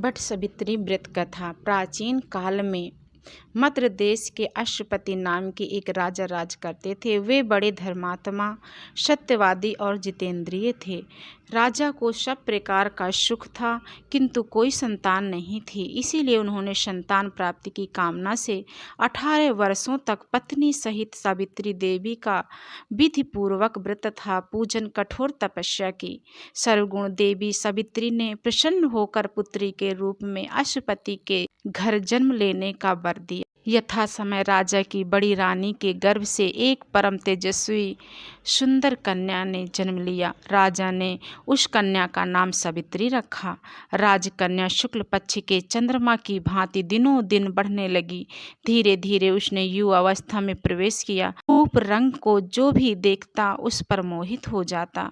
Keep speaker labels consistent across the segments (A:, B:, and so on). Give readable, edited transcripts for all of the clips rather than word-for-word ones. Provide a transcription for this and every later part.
A: भट्ट सावित्री व्रत कथा। प्राचीन काल में मद्र देश के अश्वपति नाम के एक राजा राज करते थे। वे बड़े धर्मात्मा, सत्यवादी और जितेंद्रिय थे। राजा को सब प्रकार का सुख था, किंतु कोई संतान नहीं थी। इसीलिए उन्होंने संतान प्राप्ति की कामना से 18 वर्षों तक पत्नी सहित सावित्री देवी का विधि पूर्वक व्रत तथा पूजन, कठोर तपस्या की। सर्वगुण देवी सावित्री ने प्रसन्न होकर पुत्री के रूप में अश्वपति के घर जन्म लेने का वर दिया। यथा समय राजा की बड़ी रानी के गर्भ से एक परम तेजस्वी सुंदर कन्या ने जन्म लिया। राजा ने उस कन्या का नाम सावित्री रखा। राजकन्या शुक्ल पक्ष के चंद्रमा की भांति दिनों दिन बढ़ने लगी। धीरे धीरे उसने युवा अवस्था में प्रवेश किया। रूप रंग को जो भी देखता उस पर मोहित हो जाता।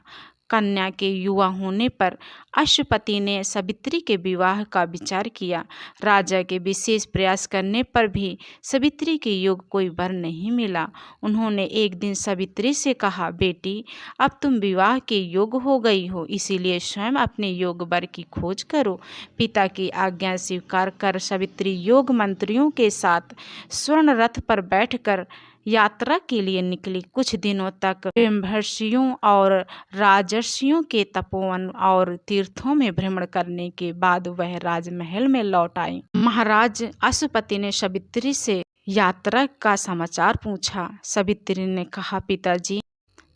A: कन्या के युवा होने पर अश्वपति ने सावित्री के विवाह का विचार किया। राजा के विशेष प्रयास करने पर भी सावित्री के योग्य कोई वर नहीं मिला। उन्होंने एक दिन सावित्री से कहा, बेटी, अब तुम विवाह के योग्य हो गई हो, इसीलिए स्वयं अपने योग्य वर की खोज करो। पिता की आज्ञा स्वीकार कर सावित्री योग मंत्रियों के साथ स्वर्ण रथ पर बैठकर यात्रा के लिए निकली। कुछ दिनों तक ब्रह्मर्षियों और राजर्षियों के तपोवन और तीर्थों में भ्रमण करने के बाद वह राजमहल में लौट आई। महाराज अश्वपति ने सावित्री से यात्रा का समाचार पूछा। सावित्री ने कहा, पिताजी,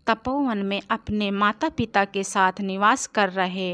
A: तपोवन में अपने माता पिता के साथ निवास कर रहे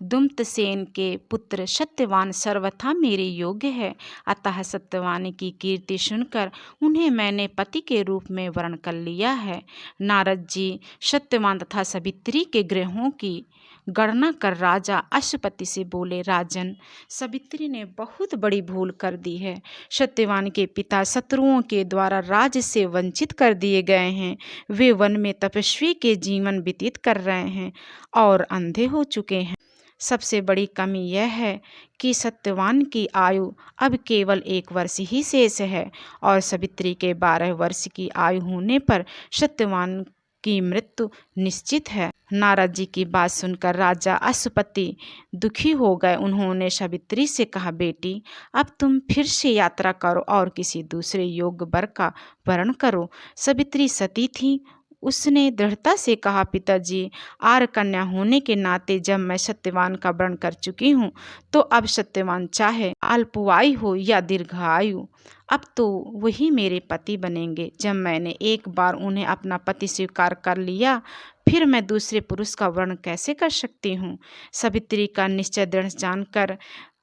A: दुम्तसेन के पुत्र सत्यवान सर्वथा मेरे योग्य है। अतः सत्यवान की कीर्ति सुनकर उन्हें मैंने पति के रूप में वर्ण कर लिया है। नारद जी सत्यवान तथा सावित्री के ग्रहों की गणना कर राजा अश्वपति से बोले, राजन, सावित्री ने बहुत बड़ी भूल कर दी है। सत्यवान के पिता शत्रुओं के द्वारा राज्य से वंचित कर दिए गए हैं। वे वन में तपस्वी के जीवन व्यतीत कर रहे हैं और अंधे हो चुके हैं। सबसे बड़ी कमी यह है कि सत्यवान की आयु अब केवल 1 वर्ष ही शेष है और सावित्री के 12 वर्ष की आयु होने पर सत्यवान की मृत्यु निश्चित है। नारद जी की बात सुनकर राजा अश्वपति दुखी हो गए। उन्होंने सावित्री से कहा, बेटी, अब तुम फिर से यात्रा करो और किसी दूसरे योग्य वर का वर्ण करो। सावित्री सती थी। उसने दृढ़ता से कहा, पिताजी, आर्य कन्या होने के नाते जब मैं सत्यवान का वर्ण कर चुकी हूँ तो अब सत्यवान चाहे अल्पायु हो या दीर्घायु, अब तो वही मेरे पति बनेंगे। जब मैंने एक बार उन्हें अपना पति स्वीकार कर लिया, फिर मैं दूसरे पुरुष का वर्ण कैसे कर सकती हूँ। सावित्री का निश्चय दृढ़ जानकर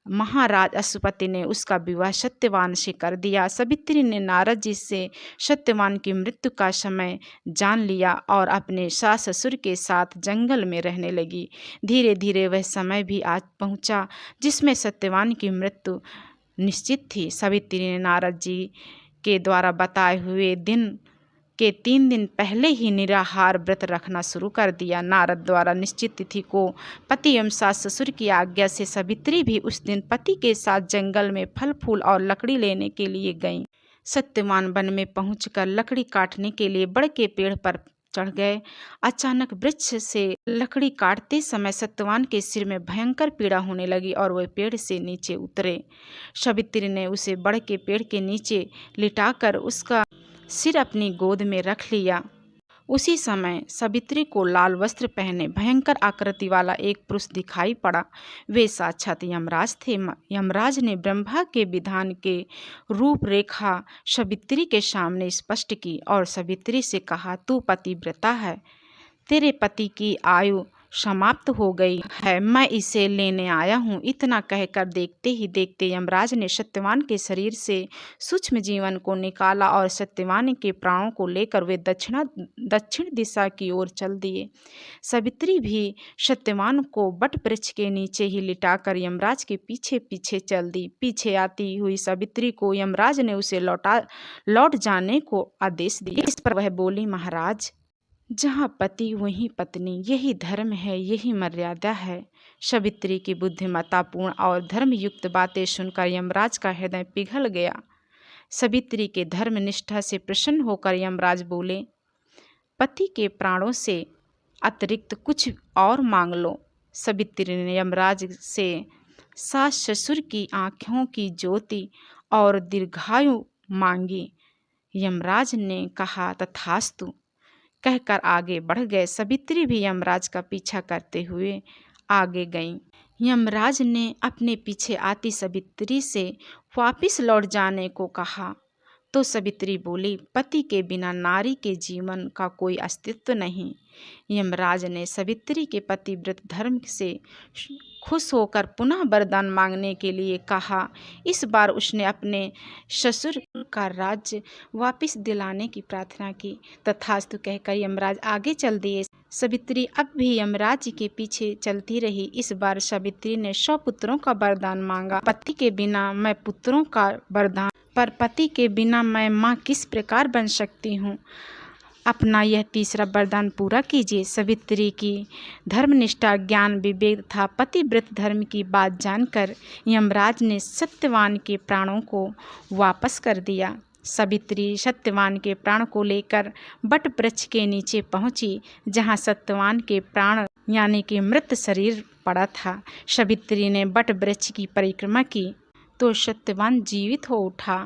A: महाराज अश्वपति ने उसका विवाह सत्यवान से कर दिया। सावित्री ने नारद जी से सत्यवान की मृत्यु का समय जान लिया और अपने सास ससुर के साथ जंगल में रहने लगी। धीरे धीरे वह समय भी आज पहुंचा जिसमें सत्यवान की मृत्यु निश्चित थी। सावित्री ने नारद जी के द्वारा बताए हुए दिन के 3 दिन पहले ही निराहार व्रत रखना शुरू कर दिया। नारद द्वारा निश्चित तिथि को पति एवं सास ससुर की आज्ञा से सावित्री भी उस दिन पति के साथ जंगल में फल फूल और लकड़ी लेने के लिए गईं। सत्यवान वन में पहुंचकर लकड़ी काटने के लिए बड़ के पेड़ पर चढ़ गए। अचानक वृक्ष से लकड़ी काटते समय सत्यवान के सिर में भयंकर पीड़ा होने लगी और वह पेड़ से नीचे उतरे। सावित्री ने उसे बड़ के पेड़ के नीचे लिटाकर उसका सिर अपनी गोद में रख लिया। उसी समय सावित्री को लाल वस्त्र पहने भयंकर आकृति वाला एक पुरुष दिखाई पड़ा। वे साक्षात यमराज थे। यमराज ने ब्रह्मा के विधान के रूपरेखा सावित्री के सामने स्पष्ट की और सावित्री से कहा, तू पतिव्रता है, तेरे पति की आयु समाप्त हो गई है, मैं इसे लेने आया हूँ। इतना कहकर देखते ही देखते यमराज ने सत्यवान के शरीर से सूक्ष्म जीवन को निकाला और सत्यवान के प्राणों को लेकर वे दक्षिण दिशा की ओर चल दिए। सावित्री भी सत्यवान को वट वृक्ष के नीचे ही लिटाकर यमराज के पीछे पीछे चल दी। पीछे आती हुई सावित्री को यमराज ने उसे लौट जाने को आदेश दिया। इस पर वह बोली, महाराज, जहाँ पति वहीं पत्नी, यही धर्म है, यही मर्यादा है। सावित्री की बुद्धिमत्तापूर्ण और धर्मयुक्त बातें सुनकर यमराज का हृदय पिघल गया। सावित्री के धर्मनिष्ठा से प्रसन्न होकर यमराज बोले, पति के प्राणों से अतिरिक्त कुछ और मांग लो। सावित्री ने यमराज से सास ससुर की आँखों की ज्योति और दीर्घायु मांगी। यमराज ने कहा तथास्तु कहकर आगे बढ़ गए। सावित्री भी यमराज का पीछा करते हुए आगे गईं। यमराज ने अपने पीछे आती सावित्री से वापिस लौट जाने को कहा तो सावित्री बोली, पति के बिना नारी के जीवन का कोई अस्तित्व नहीं। यमराज ने सावित्री के पतिव्रत धर्म से खुश होकर पुनः वरदान मांगने के लिए कहा। इस बार उसने अपने ससुर का राज्य वापस दिलाने की प्रार्थना की। तथास्तु कहकर यमराज आगे चल दिए। सावित्री अब भी यमराज के पीछे चलती रही। इस बार सावित्री ने 100 पुत्रों का वरदान मांगा। पति के बिना मैं पुत्रों का वरदान, पर पति के बिना मैं माँ किस प्रकार बन सकती हूँ। अपना यह तीसरा वरदान पूरा कीजिए। सावित्री की धर्मनिष्ठा, ज्ञान, विवेक तथा पतिव्रत धर्म की बात जानकर यमराज ने सत्यवान के प्राणों को वापस कर दिया। सावित्री सत्यवान के प्राण को लेकर बट वृक्ष के नीचे पहुंची, जहां सत्यवान के प्राण यानी कि मृत शरीर पड़ा था। सावित्री ने बट वृक्ष की परिक्रमा की तो सत्यवान जीवित हो उठा।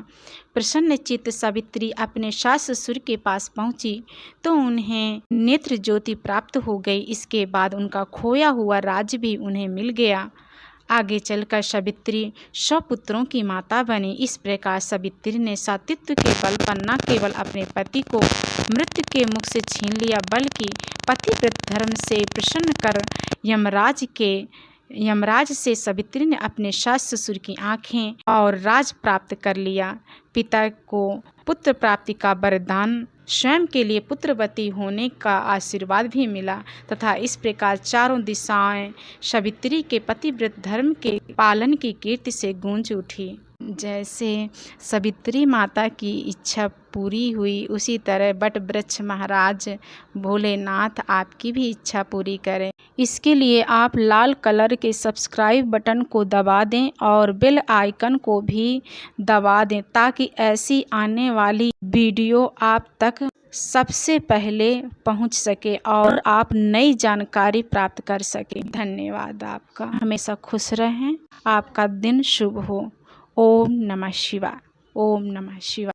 A: प्रसन्नचित्त सावित्री अपने सास ससुर के पास पहुंची तो उन्हें नेत्र ज्योति प्राप्त हो गई। इसके बाद उनका खोया हुआ राज्य भी उन्हें मिल गया। आगे चलकर सावित्री 100 पुत्रों की माता बनी। इस प्रकार सावित्री ने सतीत्व के बल पर न केवल अपने पति को मृत्यु के मुख से छीन लिया, बल्कि पतिव्रत धर्म से प्रसन्न कर यमराज से सावित्री ने अपने सास ससुर की आँखें और राज प्राप्त कर लिया। पिता को पुत्र प्राप्ति का वरदान, स्वयं के लिए पुत्रवती होने का आशीर्वाद भी मिला तथा इस प्रकार चारों दिशाएं सावित्री के पतिव्रत धर्म के पालन की कीर्ति से गूंज उठी। जैसे सावित्री माता की इच्छा पूरी हुई, उसी तरह बट वृक्ष महाराज भोलेनाथ आपकी भी इच्छा पूरी करें। इसके लिए आप लाल कलर के सब्सक्राइब बटन को दबा दें और बेल आइकन को भी दबा दें, ताकि ऐसी आने वाली वीडियो आप तक सबसे पहले पहुंच सके और आप नई जानकारी प्राप्त कर सकें। धन्यवाद आपका। हमेशा खुश रहें। आपका दिन शुभ हो। ओम नमः शिवाय। ओम नमः शिवाय।